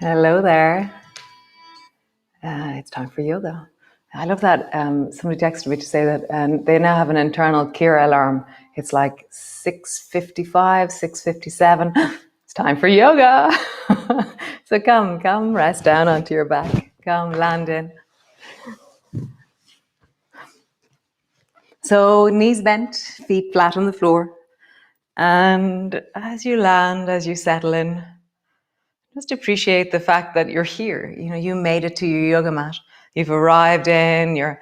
Hello there. It's time for yoga. I love that. Somebody texted me to say that they now have an internal Ciara alarm. It's like 6:55, 6:57. It's time for yoga. So come, rest down onto your back. Come, land in. So knees bent, feet flat on the floor. And as you land, as you settle in, just appreciate the fact that you're here. You know, you made it to your yoga mat. You've arrived in, you're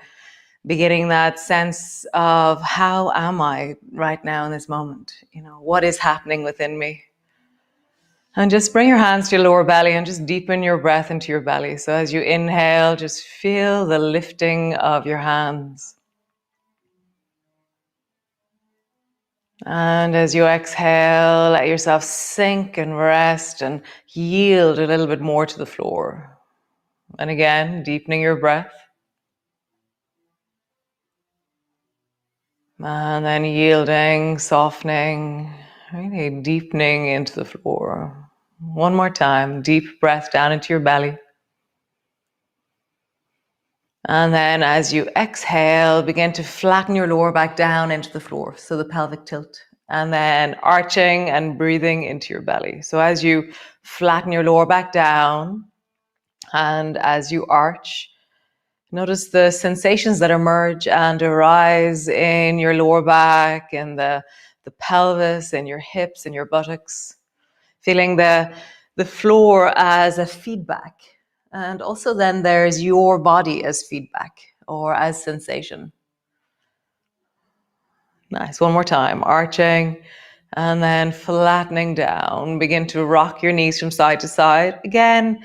beginning that sense of how am I right now in this moment? You know, what is happening within me? And just bring your hands to your lower belly and just deepen your breath into your belly. So as you inhale, just feel the lifting of your hands. And as you exhale, let yourself sink and rest and yield a little bit more to the floor. And again, deepening your breath. And then yielding, softening, really deepening into the floor. One more time, deep breath down into your belly. And then as you exhale, begin to flatten your lower back down into the floor, so the pelvic tilt. And then arching and breathing into your belly. So as you flatten your lower back down, and as you arch, notice the sensations that emerge and arise in your lower back and the pelvis and your hips and your buttocks. Feeling the floor as a feedback. And also then there's your body as feedback or as sensation. Nice. One more time. Arching and then flattening down. Begin to rock your knees from side to side. Again,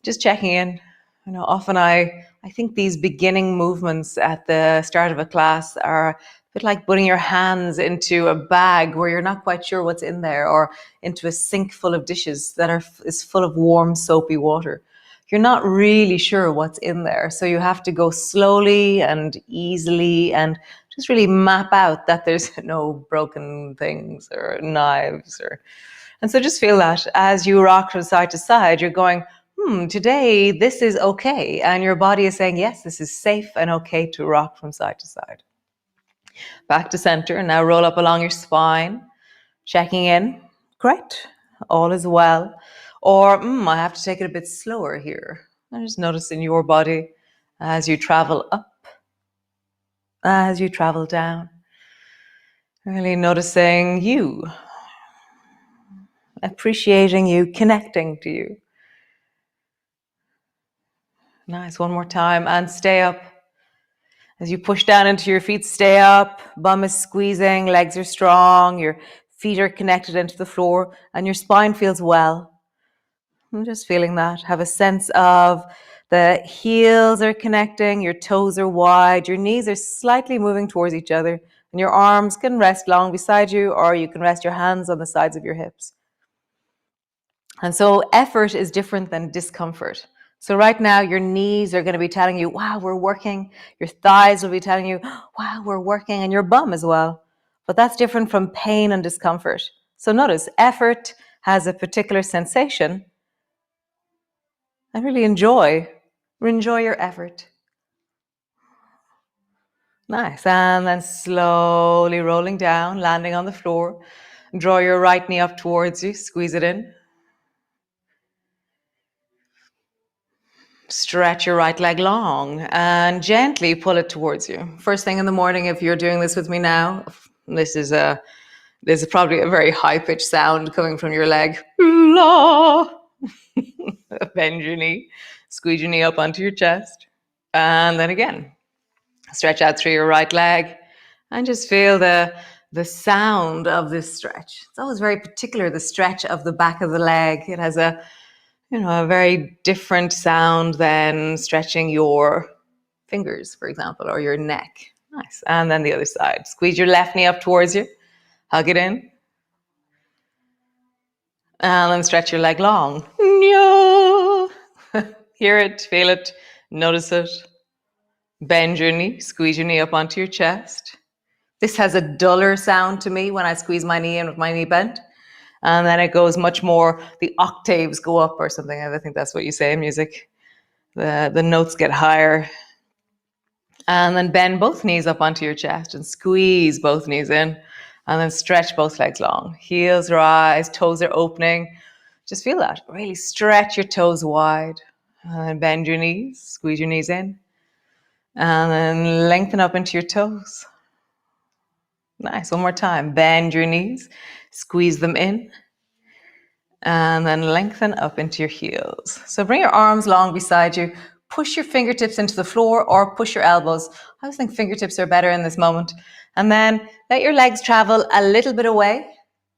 just checking in. You know, often I think these beginning movements at the start of a class are a bit like putting your hands into a bag where you're not quite sure what's in there, or into a sink full of dishes that is full of warm, soapy water. You're not really sure what's in there. So you have to go slowly and easily and just really map out that there's no broken things or knives. And so just feel that as you rock from side to side, you're going, today this is okay. And your body is saying, yes, this is safe and okay to rock from side to side. Back to center. Now roll up along your spine, checking in. Great. All is well. Or I have to take it a bit slower here. And just noticing your body as you travel up, as you travel down. Really noticing you, appreciating you, connecting to you. Nice. One more time. And stay up. As you push down into your feet, stay up. Bum is squeezing, legs are strong, your feet are connected into the floor, and your spine feels well. I'm just feeling that. Have a sense of the heels are connecting, your toes are wide, your knees are slightly moving towards each other, and your arms can rest long beside you, or you can rest your hands on the sides of your hips. And so effort is different than discomfort. So right now, your knees are going to be telling you, wow, we're working. Your thighs will be telling you, wow, we're working, and your bum as well. But that's different from pain and discomfort. So notice, effort has a particular sensation. And really enjoy your effort. Nice. And then slowly rolling down, landing on the floor. Draw your right knee up towards you, squeeze it in. Stretch your right leg long and gently pull it towards you. First thing in the morning, if you're doing this with me now, this is probably a very high-pitched sound coming from your leg. Bend your knee, squeeze your knee up onto your chest. And then again, stretch out through your right leg and just feel the sound of this stretch. It's always very particular, the stretch of the back of the leg. It has a very different sound than stretching your fingers, for example, or your neck. Nice. And then the other side. Squeeze your left knee up towards you. Hug it in. And then stretch your leg long. Hear it, feel it, notice it. Bend your knee, squeeze your knee up onto your chest. This has a duller sound to me when I squeeze my knee in with my knee bent. And then it goes much more, the octaves go up or something. I think that's what you say in music. The notes get higher. And then bend both knees up onto your chest and squeeze both knees in. And then stretch both legs long. Heels rise, toes are opening. Just feel that. Really stretch your toes wide. And then bend your knees, squeeze your knees in. And then lengthen up into your toes. Nice. One more time. Bend your knees, squeeze them in. And then lengthen up into your heels. So bring your arms long beside you. Push your fingertips into the floor or push your elbows. I always think fingertips are better in this moment. And then let your legs travel a little bit away.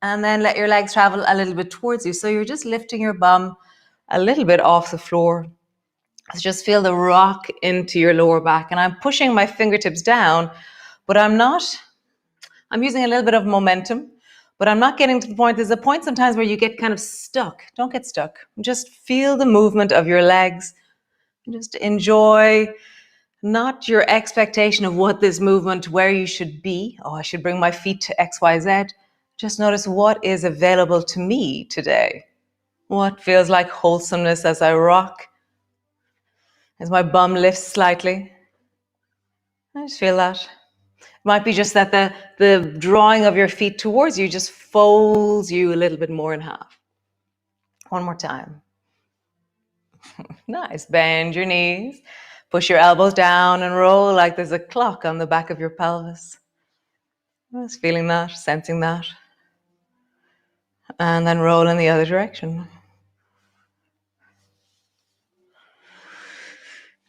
And then let your legs travel a little bit towards you. So you're just lifting your bum a little bit off the floor. So just feel the rock into your lower back. And I'm pushing my fingertips down, but I'm using a little bit of momentum. But I'm not getting to the point. There's a point sometimes where you get kind of stuck. Don't get stuck. Just feel the movement of your legs. Just enjoy not your expectation of what this movement, where you should be. Oh, I should bring my feet to X, Y, Z. Just notice what is available to me today. What feels like wholesomeness as I rock. As my bum lifts slightly. I just feel that. Might be just that the drawing of your feet towards you just folds you a little bit more in half. One more time. Nice. Bend your knees. Push your elbows down and roll like there's a clock on the back of your pelvis. Just feeling that, sensing that. And then roll in the other direction.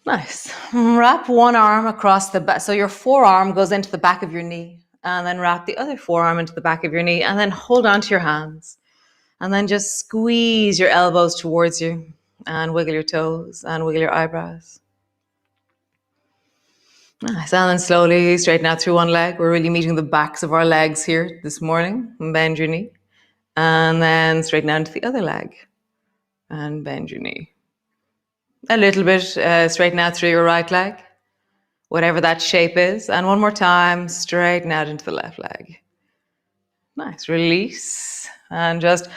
Nice. Wrap one arm across the back. So your forearm goes into the back of your knee. And then wrap the other forearm into the back of your knee. And then hold on to your hands. And then just squeeze your elbows towards you. And wiggle your toes and wiggle your eyebrows. Nice. And then slowly straighten out through one leg. We're really meeting the backs of our legs here this morning. Bend your knee. And then straighten out into the other leg. And bend your knee. A little bit, straighten out through your right leg, whatever that shape is. And one more time, straighten out into the left leg. Nice, release. And just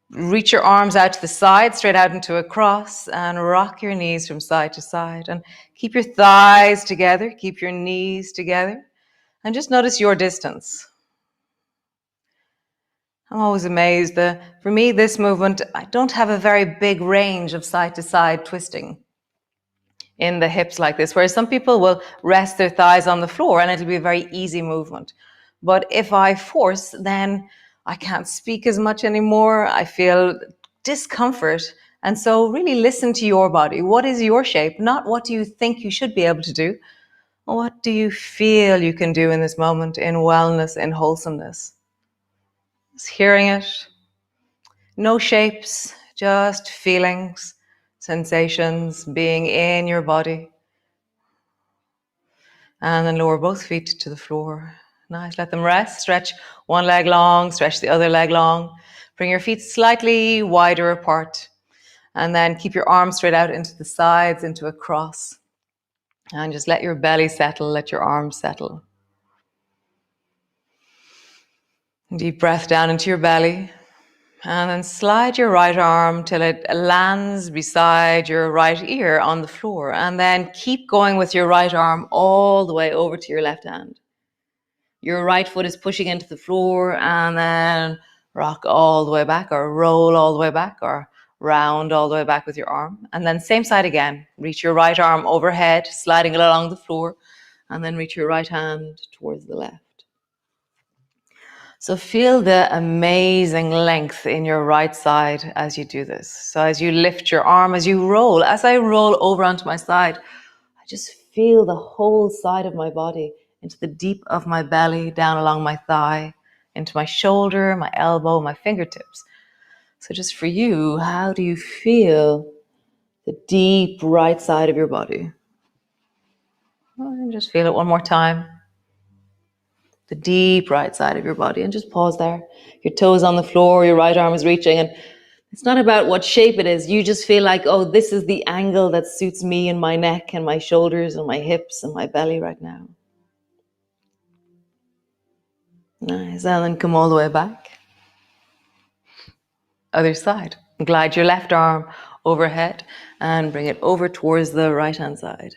reach your arms out to the side, straight out into a cross, and rock your knees from side to side. And keep your thighs together, keep your knees together. And just notice your distance. I'm always amazed that for me, this movement, I don't have a very big range of side to side twisting in the hips like this, whereas some people will rest their thighs on the floor and it'll be a very easy movement. But if I force, then I can't speak as much anymore. I feel discomfort. And so really listen to your body. What is your shape? Not what do you think you should be able to do. What do you feel you can do in this moment, in wellness, in wholesomeness? Just hearing it. No shapes, just feelings, sensations, being in your body. And then lower both feet to the floor. Nice, let them rest. Stretch one leg long, stretch the other leg long. Bring your feet slightly wider apart. And then keep your arms straight out into the sides, into a cross. And just let your belly settle, let your arms settle. Deep breath down into your belly. And then slide your right arm till it lands beside your right ear on the floor. And then keep going with your right arm all the way over to your left hand. Your right foot is pushing into the floor, and then rock all the way back, or roll all the way back, or round all the way back with your arm. And then same side again. Reach your right arm overhead, sliding it along the floor, and then reach your right hand towards the left. So feel the amazing length in your right side as you do this. So as you lift your arm, as you roll, as I roll over onto my side, I just feel the whole side of my body into the deep of my belly, down along my thigh, into my shoulder, my elbow, my fingertips. So just for you, how do you feel the deep right side of your body? And just feel it one more time. The deep right side of your body, and just pause there. Your toes on the floor, your right arm is reaching, and it's not about what shape it is. You just feel like, oh, this is the angle that suits me and my neck and my shoulders and my hips and my belly right now. Nice, and then come all the way back. Other side. Glide your left arm overhead and bring it over towards the right hand side.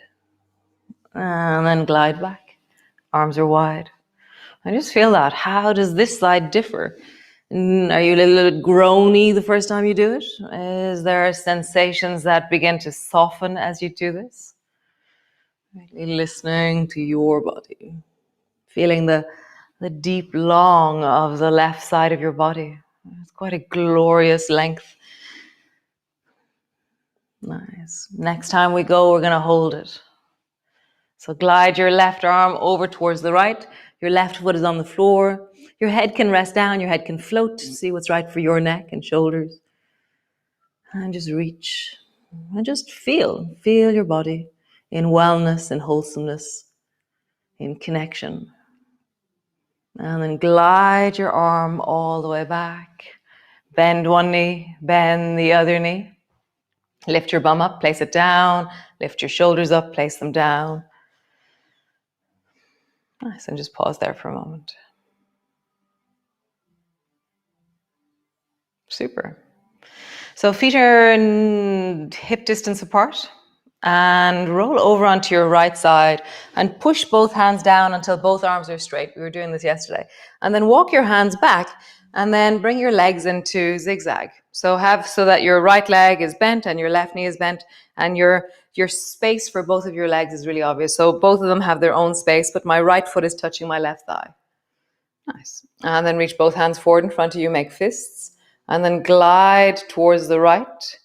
And then glide back. Arms are wide. I just feel that. How does this side differ? Are you a little bit groany the first time you do it? Is there sensations that begin to soften as you do this? Really listening to your body. Feeling the deep long of the left side of your body. It's quite a glorious length. Nice. Next time we go, we're going to hold it. So glide your left arm over towards the right. Your left foot is on the floor. Your head can rest down. Your head can float. See what's right for your neck and shoulders. And just reach. And just feel. Feel your body in wellness and wholesomeness, in connection. And then glide your arm all the way back. Bend one knee, bend the other knee. Lift your bum up, place it down. Lift your shoulders up, place them down. Nice, and just pause there for a moment. Super. So feet are hip distance apart and roll over onto your right side and push both hands down until both arms are straight. We were doing this yesterday. And then walk your hands back and then bring your legs into zigzag. So have so that your right leg is bent and your left knee is bent and your space for both of your legs is really obvious. So both of them have their own space, but my right foot is touching my left thigh. Nice. And then reach both hands forward in front of you, make fists, and then glide towards the right.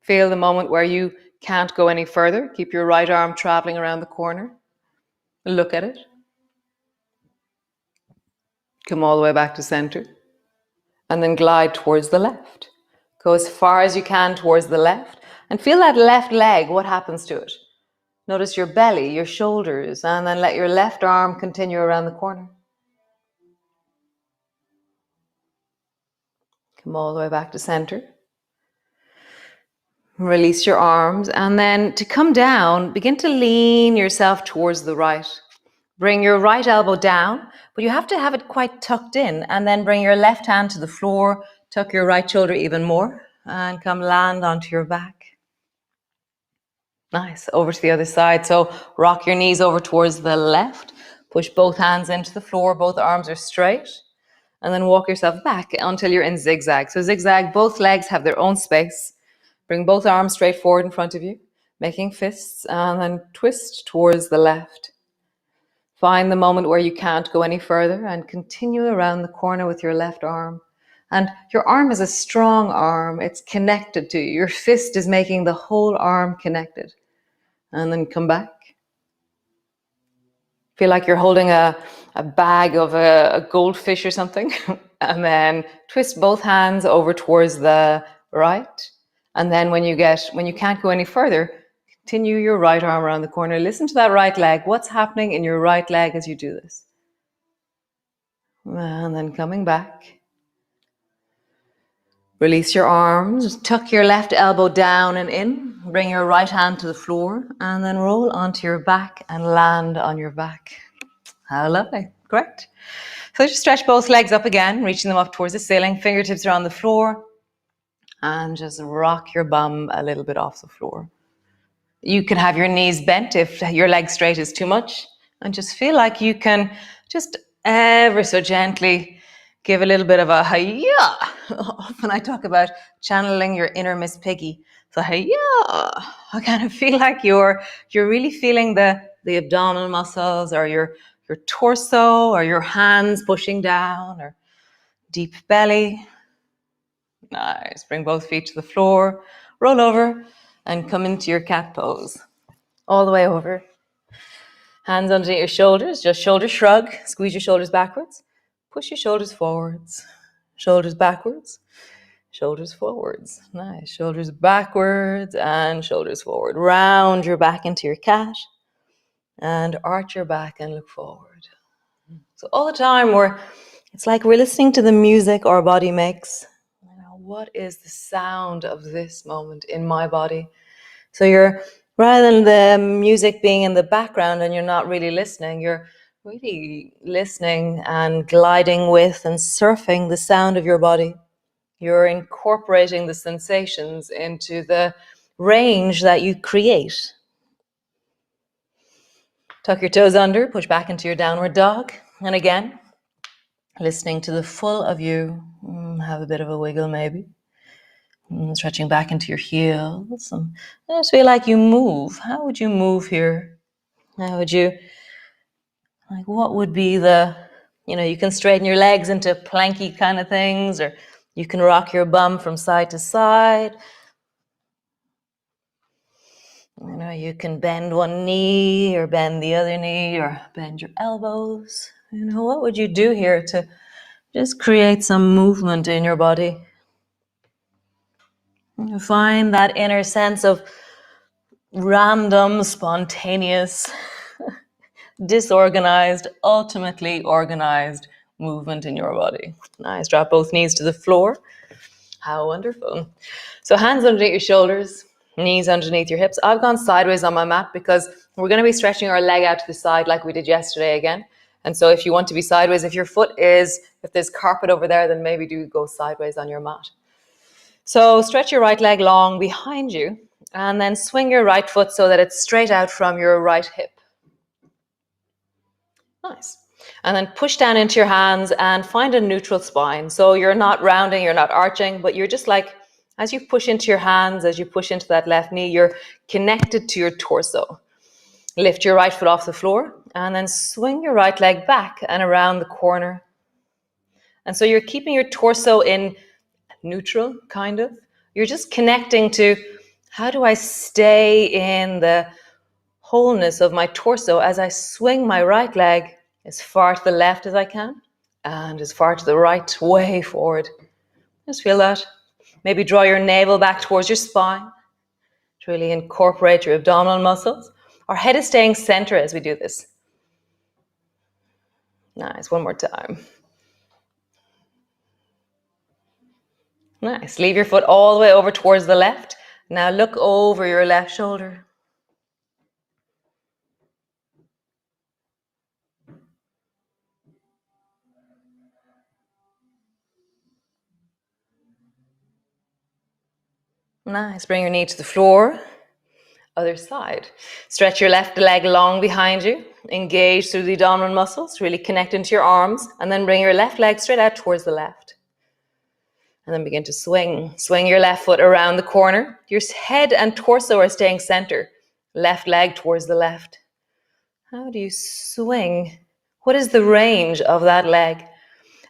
Feel the moment where you can't go any further. Keep your right arm traveling around the corner. Look at it. Come all the way back to center. And then glide towards the left. Go as far as you can towards the left. And feel that left leg, what happens to it? Notice your belly, your shoulders, and then let your left arm continue around the corner. Come all the way back to center. Release your arms, and then to come down, begin to lean yourself towards the right. Bring your right elbow down, but you have to have it quite tucked in, and then bring your left hand to the floor, tuck your right shoulder even more, and come land onto your back. Nice. Over to the other side. So rock your knees over towards the left, push both hands into the floor, both arms are straight, and then walk yourself back until you're in zigzag. So zigzag, both legs have their own space. Bring both arms straight forward in front of you, making fists, and then twist towards the left. Find the moment where you can't go any further and continue around the corner with your left arm. And your arm is a strong arm. It's connected to you. Your fist is making the whole arm connected. And then come back. Feel like you're holding a bag of a goldfish or something. And then twist both hands over towards the right. And then when you can't go any further, continue your right arm around the corner. Listen to that right leg. What's happening in your right leg as you do this? And then coming back. Release your arms. Tuck your left elbow down and in. Bring your right hand to the floor. And then roll onto your back and land on your back. How lovely. Great. So just stretch both legs up again, reaching them up towards the ceiling. Fingertips are on the floor. And just rock your bum a little bit off the floor. You can have your knees bent if your leg straight is too much. And just feel like you can just ever so gently give a little bit of a hi-ya. Often I talk about channeling your inner Miss Piggy. So hi-ya. I kind of feel like you're really feeling the abdominal muscles or your torso or your hands pushing down or deep belly. Nice. Bring both feet to the floor. Roll over and come into your cat pose. All the way over. Hands underneath your shoulders. Just shoulder shrug. Squeeze your shoulders backwards. Push your shoulders forwards. Shoulders backwards. Shoulders forwards. Nice. Shoulders backwards and shoulders forward. Round your back into your cat. And arch your back and look forward. So all the time it's like we're listening to the music our body makes. What is the sound of this moment in my body? So rather than the music being in the background and you're not really listening, you're really listening and gliding with and surfing the sound of your body You're incorporating the sensations into the range that you create. Tuck your toes under, push back into your downward dog. And again, listening to the full of you. Have a bit of a wiggle maybe. Stretching back into your heels. I just feel like you move. How would you move here? How would you, like, what would be the, you can straighten your legs into planky kind of things, or you can rock your bum from side to side. You can bend one knee or bend the other knee or bend your elbows. What would you do here to just create some movement in your body? Find that inner sense of random, spontaneous, disorganized, ultimately organized movement in your body. Nice. Drop both knees to the floor. How wonderful. So hands underneath your shoulders, knees underneath your hips. I've gone sideways on my mat because we're going to be stretching our leg out to the side like we did yesterday again. And so if you want to be sideways, if there's carpet over there, then maybe do go sideways on your mat. So stretch your right leg long behind you and then swing your right foot so that it's straight out from your right hip. Nice. And then push down into your hands and find a neutral spine. So you're not rounding, you're not arching, but you're just like, as you push into your hands, as you push into that left knee, you're connected to your torso. Lift your right foot off the floor and then swing your right leg back and around the corner. And so you're keeping your torso in neutral, kind of. You're just connecting to, how do I stay in the wholeness of my torso as I swing my right leg as far to the left as I can and as far to the right, way forward. Just feel that. Maybe draw your navel back towards your spine to really incorporate your abdominal muscles. Our head is staying center as we do this. Nice. One more time. Nice. Leave your foot all the way over towards the left. Now look over your left shoulder. Nice. Bring your knee to the floor. Other side. Stretch your left leg long behind you. Engage through the abdominal muscles. Really connect into your arms. And then bring your left leg straight out towards the left. And then begin to swing. Swing your left foot around the corner. Your head and torso are staying center. Left leg towards the left. How do you swing? What is the range of that leg?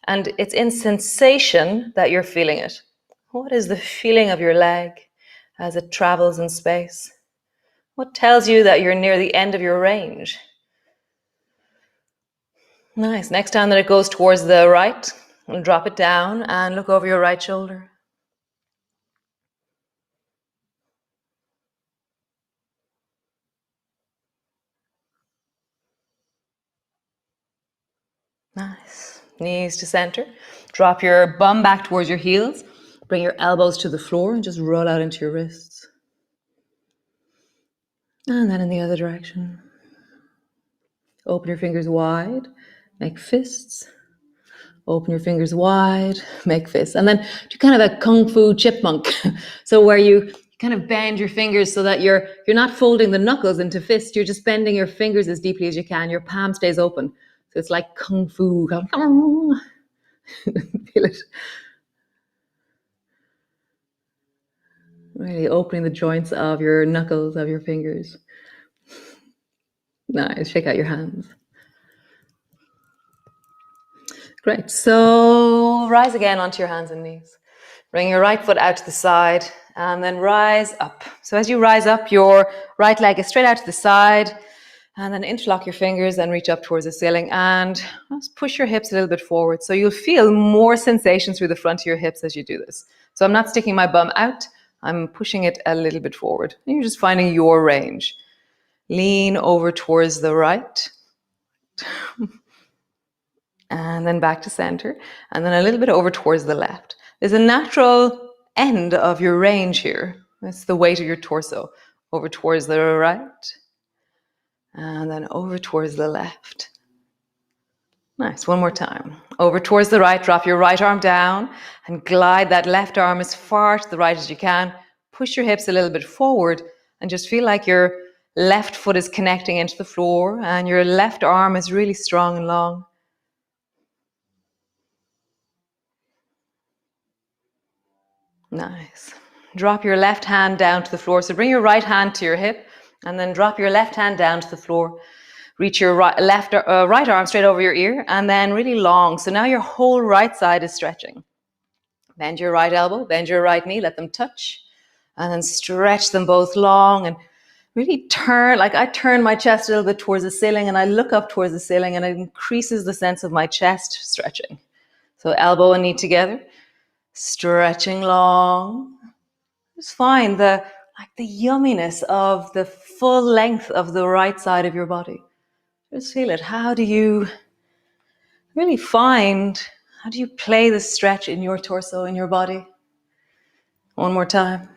And it's in sensation that you're feeling it. What is the feeling of your leg as it travels in space? What tells you that you're near the end of your range? Nice. Next time that it goes towards the right, drop it down and look over your right shoulder. Nice. Knees to center. Drop your bum back towards your heels. Bring your elbows to the floor and just roll out into your wrists. And then in the other direction. Open your fingers wide. Make fists. Open your fingers wide. Make fists. And then do kind of a kung fu chipmunk. So where you kind of bend your fingers so that you're not folding the knuckles into fists. You're just bending your fingers as deeply as you can. Your palm stays open. So it's like kung fu. Feel it. Really opening the joints of your knuckles, of your fingers. Nice. Shake out your hands. Great. So rise again onto your hands and knees. Bring your right foot out to the side and then rise up. So as you rise up, your right leg is straight out to the side and then interlock your fingers and reach up towards the ceiling and just push your hips a little bit forward. So you'll feel more sensation through the front of your hips as you do this. So I'm not sticking my bum out. I'm pushing it a little bit forward. And you're just finding your range. Lean over towards the right. And then back to center. And then a little bit over towards the left. There's a natural end of your range here. That's the weight of your torso. Over towards the right. And then over towards the left. Nice, one more time. Over towards the right, drop your right arm down and glide that left arm as far to the right as you can. Push your hips a little bit forward and just feel like your left foot is connecting into the floor and your left arm is really strong and long. Nice. Drop your left hand down to the floor. So bring your right hand to your hip and then drop your left hand down to the floor. Reach your right arm straight over your ear and then really long. So now your whole right side is stretching. Bend your right elbow, bend your right knee, let them touch, and then stretch them both long and really turn. Like I turn my chest a little bit towards the ceiling and I look up towards the ceiling and it increases the sense of my chest stretching. So elbow and knee together, stretching long. Just find the yumminess of the full length of the right side of your body. Just feel it. How do you really how do you play the stretch in your torso, in your body? One more time.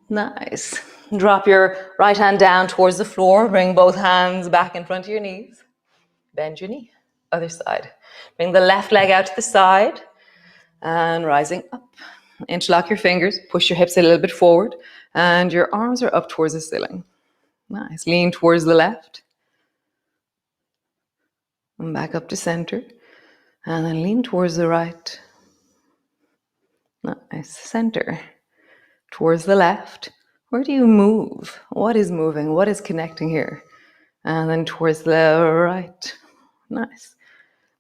Nice. Drop your right hand down towards the floor. Bring both hands back in front of your knees. Bend your knee. Other side. Bring the left leg out to the side and rising up. Interlock your fingers. Push your hips a little bit forward and your arms are up towards the ceiling. Nice. Lean towards the left. And back up to center. And then lean towards the right. Nice. Center. Towards the left. Where do you move? What is moving? What is connecting here? And then towards the right. Nice.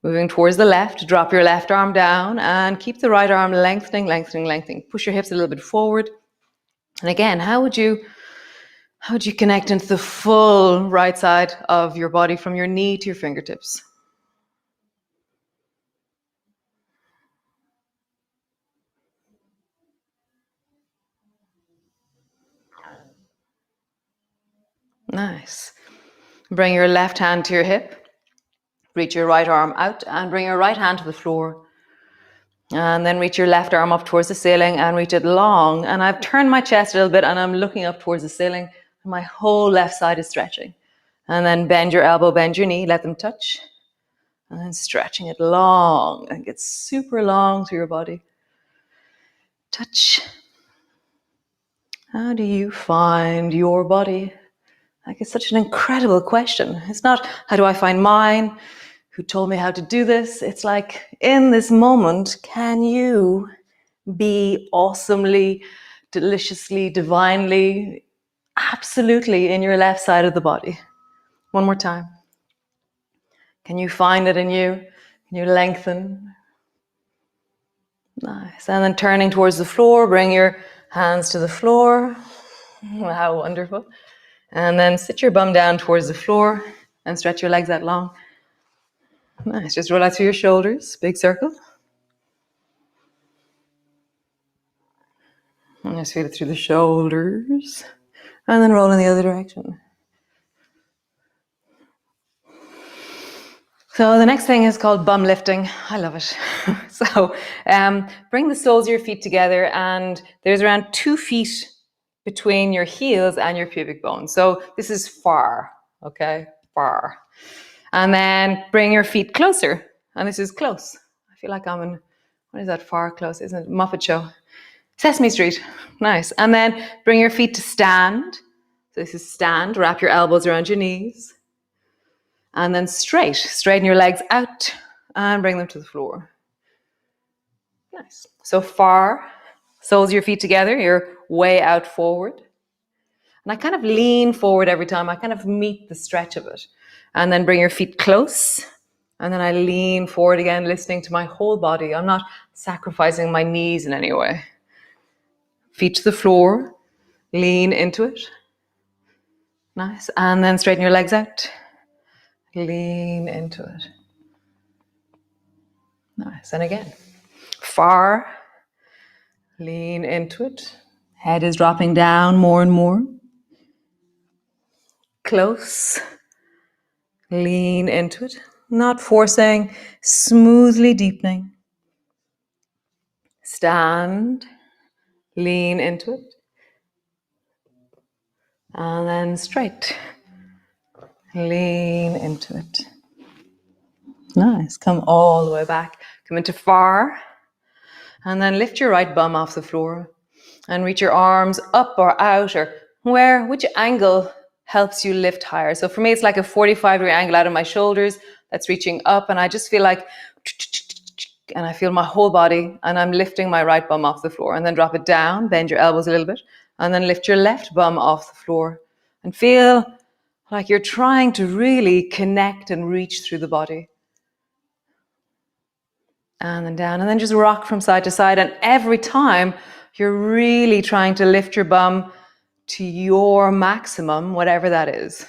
Moving towards the left, drop your left arm down and keep the right arm lengthening, lengthening, lengthening. Push your hips a little bit forward. And again, how would you connect into the full right side of your body from your knee to your fingertips? Nice. Bring your left hand to your hip. Reach your right arm out and bring your right hand to the floor. And then reach your left arm up towards the ceiling and reach it long. And I've turned my chest a little bit and I'm looking up towards the ceiling. My whole left side is stretching. And then bend your elbow, bend your knee, let them touch. And then stretching it long and get super long through your body. Touch. How do you find your body? Like, it's such an incredible question. It's not, how do I find mine? Who told me how to do this? It's like, in this moment, can you be awesomely, deliciously, divinely, absolutely in your left side of the body? One more time. Can you find it in you? Can you lengthen? Nice. And then turning towards the floor, bring your hands to the floor. How wonderful. And then sit your bum down towards the floor and stretch your legs out long. Nice. Just roll out through your shoulders. Big circle. And just feel it through the shoulders. And then roll in the other direction. So the next thing is called bum lifting. I love it. So bring the soles of your feet together and there's around 2 feet between your heels and your pubic bone. So this is far, okay? Far. And then bring your feet closer. And this is close. I feel like I'm in, what is that, far close? Isn't it? Muppet Show. Sesame Street. Nice. And then bring your feet to stand. So this is stand. Wrap your elbows around your knees. And then straighten your legs out and bring them to the floor. Nice. So far, soles of your feet together, you're way out forward. And I kind of lean forward every time. I kind of meet the stretch of it. And then bring your feet close. And then I lean forward again, listening to my whole body. I'm not sacrificing my knees in any way. Feet to the floor, lean into it. Nice. And then straighten your legs out. Lean into it. Nice. And again, far, lean into it. Head is dropping down more and more. Close, lean into it. Not forcing, smoothly deepening. Stand, lean into it. And then straight. Lean into it. Nice. Come all the way back. Come into far. And then lift your right bum off the floor and reach your arms up or out, or which angle helps you lift higher. So for me, it's like a 45-degree angle out of my shoulders that's reaching up, and I just feel like, and I feel my whole body, and I'm lifting my right bum off the floor, and then drop it down, bend your elbows a little bit, and then lift your left bum off the floor and feel like you're trying to really connect and reach through the body. And then down, and then just rock from side to side. And every time you're really trying to lift your bum to your maximum, whatever that is.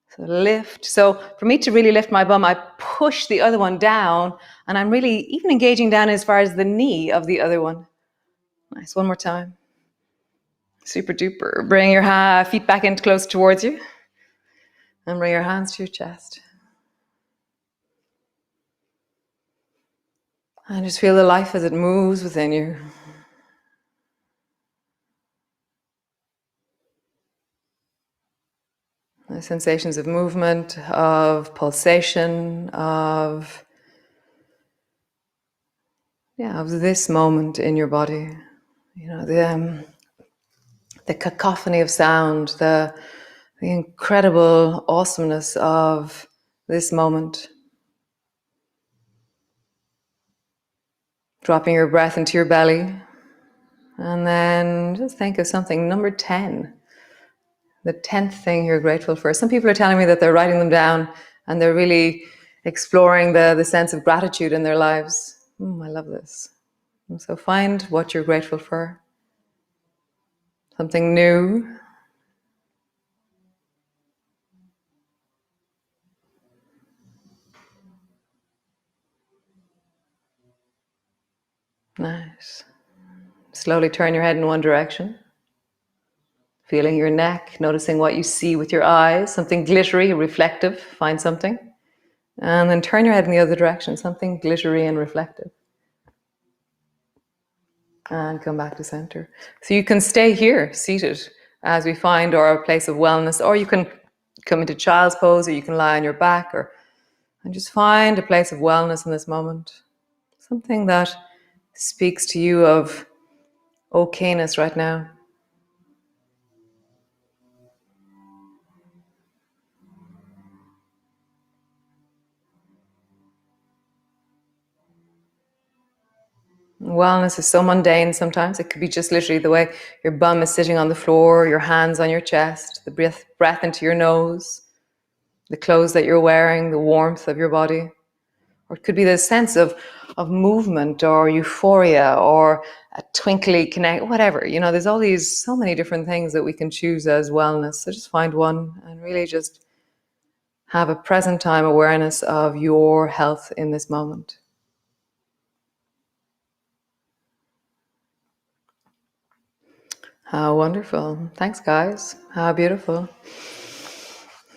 So lift. So for me to really lift my bum, I push the other one down, and I'm really even engaging down as far as the knee of the other one. Nice. One more time. Super duper. Bring your feet back in close towards you, and bring your hands to your chest. And just feel the life as it moves within you. The sensations of movement, of pulsation, of this moment in your body. You know, the cacophony of sound, the incredible awesomeness of this moment. Dropping your breath into your belly. And then just think of something. Number 10. The 10th thing you're grateful for. Some people are telling me that they're writing them down and they're really exploring the sense of gratitude in their lives. I love this. And so find what you're grateful for. Something new. Nice. Slowly turn your head in one direction. Feeling your neck, noticing what you see with your eyes, something glittery, reflective, find something. And then turn your head in the other direction, something glittery and reflective. And come back to center. So you can stay here, seated, as we find our place of wellness, or you can come into child's pose, or you can lie on your back, and just find a place of wellness in this moment. Something that speaks to you of okayness right now. Wellness is so mundane sometimes. It could be just literally the way your bum is sitting on the floor, your hands on your chest, the breath into your nose, the clothes that you're wearing, the warmth of your body. Or it could be the sense of movement or euphoria or a twinkly connect, whatever. You know, there's so many different things that we can choose as wellness. So just find one and really just have a present time awareness of your health in this moment. How wonderful. Thanks, guys. How beautiful.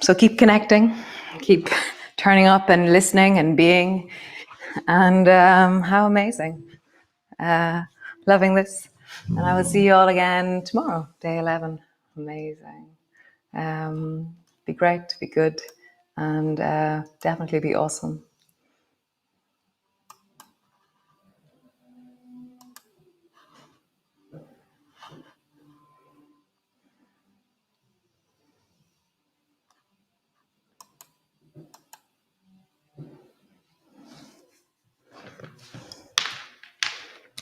So keep connecting, keep turning up and listening and being. And how amazing. Loving this. And I will see you all again tomorrow, day 11. Amazing. Be great, be good, and definitely be awesome.